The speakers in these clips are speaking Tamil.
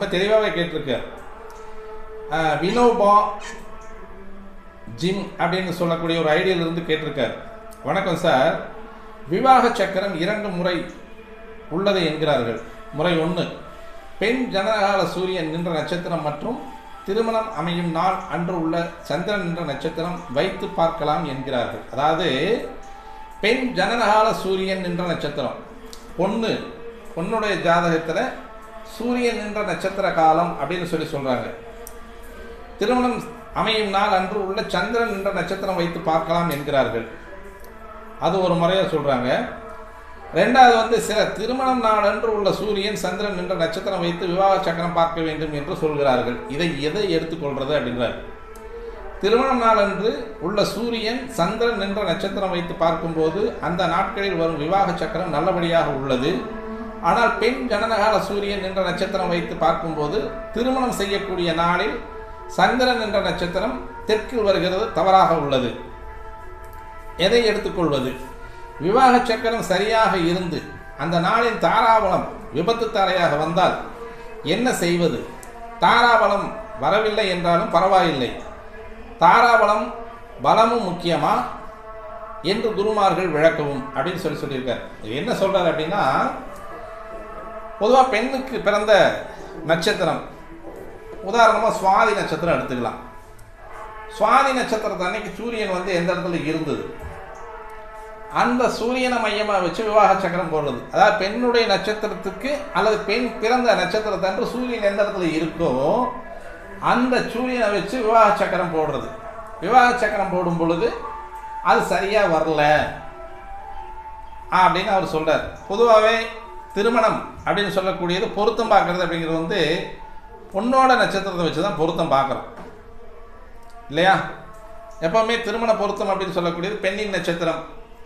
ரொம்ப தெளிவாகவே கேட்டிருக்கார். வினோபா ஜிம் அப்படின்னு சொல்லக்கூடிய ஒரு ஐடியிலிருந்து கேட்டிருக்கார். வணக்கம் சார், விவாக சக்கரம் 2 முறை உள்ளது என்கிறார்கள். முறை 1, பெண் ஜனனகால சூரியன் நின்ற நட்சத்திரம் மற்றும் திருமணம் அமையும் நாள் அன்று உள்ள சந்திரன் நின்ற நட்சத்திரம் வைத்து பார்க்கலாம் என்கிறார்கள். அதாவது பெண் ஜனனகால சூரியன் நின்ற நட்சத்திரம் பொண்ணுடைய ஜாதகத்தில் சூரியன் நின்ற நட்சத்திர காலம் அப்படின்னு சொல்கிறாங்க. திருமணம் அமையும் நாள் அன்று உள்ள சந்திரன் நின்ற நட்சத்திரம் வைத்து பார்க்கலாம் என்கிறார்கள். அது ஒரு முறையாக சொல்கிறாங்க. ரெண்டாவது சில திருமணம் நாள் அன்று உள்ள சூரியன் சந்திரன் நின்ற நட்சத்திரம் வைத்து விவாக சக்கரம் பார்க்க வேண்டும் என்று சொல்கிறார்கள். எதை எடுத்துக்கொள்வது அப்படின்றார். திருமணம் நாள் அன்று உள்ள சூரியன் சந்திரன் நின்ற நட்சத்திரம் வைத்து பார்க்கும்போது அந்த நாட்களில் வரும் விவாக சக்கரம் நல்லபடியாக உள்ளது. ஆனால் பெண் ஜனனகால சூரியன் என்ற நட்சத்திரம் வைத்து பார்க்கும்போது திருமணம் செய்யக்கூடிய நாளில் சந்திரன் என்ற நட்சத்திரம் தெற்கில் வருகிறது, தவறாக உள்ளது. எதை எடுத்துக்கொள்வது? விவாக சக்கரம் சரியாக இருந்து அந்த நாளின் தாராபலம் விபத்து தாரையாக வந்தால் என்ன செய்வது? தாராபலம் வரவில்லை என்றாலும் பரவாயில்லை, தாராபலம் பலமும் முக்கியமா என்று குருமார்கள் விளக்கவும் அப்படின்னு சொல்லியிருக்கார். என்ன சொல்றாரு அப்படின்னா, பொதுவாக பெண்ணுக்கு பிறந்த நட்சத்திரம் உதாரணமாக சுவாதி நட்சத்திரம் எடுத்துக்கலாம். சுவாதி நட்சத்திரத்தை அன்னைக்கு சூரியன் எந்த இடத்துல இருந்தது, அந்த சூரியனை மையமாக வச்சு விவாக சக்கரம் போடுறது. அதாவது பெண்ணுடைய நட்சத்திரத்துக்கு அல்லது பெண் பிறந்த நட்சத்திரத்தை அன்று சூரியன் எந்த இடத்துல இருக்கோ அந்த சூரியனை வச்சு விவாக சக்கரம் போடுறது. விவாக சக்கரம் போடும் பொழுது அது சரியாக வரல அப்படின்னு அவர் சொல்கிறார். பொதுவாகவே திருமணம் அப்படின்னு சொல்லக்கூடியது பொருத்தம் பார்க்கறது அப்படிங்கிறது பொண்ணோட நட்சத்திரத்தை வச்சு தான் பொருத்தம் பார்க்குறோம் இல்லையா? எப்போவுமே திருமண பொருத்தம் அப்படின்னு சொல்லக்கூடியது பெண்ணின் நட்சத்திரம்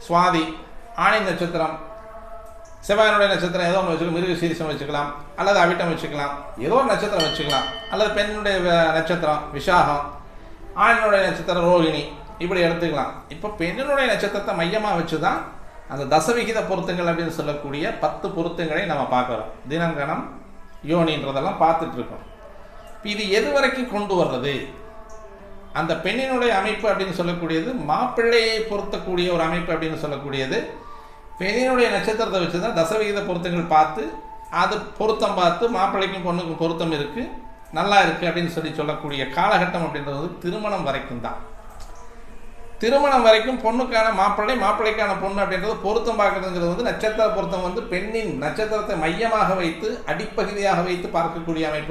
சுவாதி, ஆணின் நட்சத்திரம் செவ்வாயினுடைய நட்சத்திரம் ஏதோ ஒன்று வச்சுக்கலாம், மிருக சீரிசம் வச்சுக்கலாம், அல்லது அவிட்டம் வச்சுக்கலாம், ஏதோ ஒரு நட்சத்திரம் வச்சுக்கலாம். அல்லது பெண்ணுடைய நட்சத்திரம் விசாகம், ஆணினுடைய நட்சத்திரம் ரோகிணி, இப்படி எடுத்துக்கலாம். இப்போ பெண்ணினுடைய நட்சத்திரத்தை மையமாக வச்சு தான் அந்த தசவிகித பொருத்தங்கள் அப்படின்னு சொல்லக்கூடிய 10 பொருத்தங்களை நம்ம பார்க்குறோம். தினங்கணம் யோனின்றதெல்லாம் பார்த்துட்ருக்கோம். இது எது வரைக்கும் கொண்டு வர்றது? அந்த பெண்ணினுடைய அமைப்பு அப்படின்னு சொல்லக்கூடியது மாப்பிள்ளையை பொருத்தக்கூடிய ஒரு அமைப்பு அப்படின்னு சொல்லக்கூடியது பெண்ணினுடைய நட்சத்திரத்தை வச்சு தான் தசவிகித பொருத்தங்கள் பார்த்து அது பொருத்தம் பார்த்து மாப்பிள்ளைக்கும் பொண்ணுக்கும் பொருத்தம் இருக்குது, நல்லா இருக்குது அப்படின்னு சொல்லக்கூடிய காலகட்டம் அப்படின்றது திருமணம் வரைக்கும் தான். திருமணம் வரைக்கும் பொண்ணுக்கான மாப்பிள்ளை, மாப்பிள்ளைக்கான பொண்ணு அப்படின்றது பொருத்தம் பார்க்கறதுங்கிறது நட்சத்திர பொருத்தம் பெண்ணின் நட்சத்திரத்தை மையமாக வைத்து அடிப்பகுதியாக வைத்து பார்க்கக்கூடிய அமைப்பு.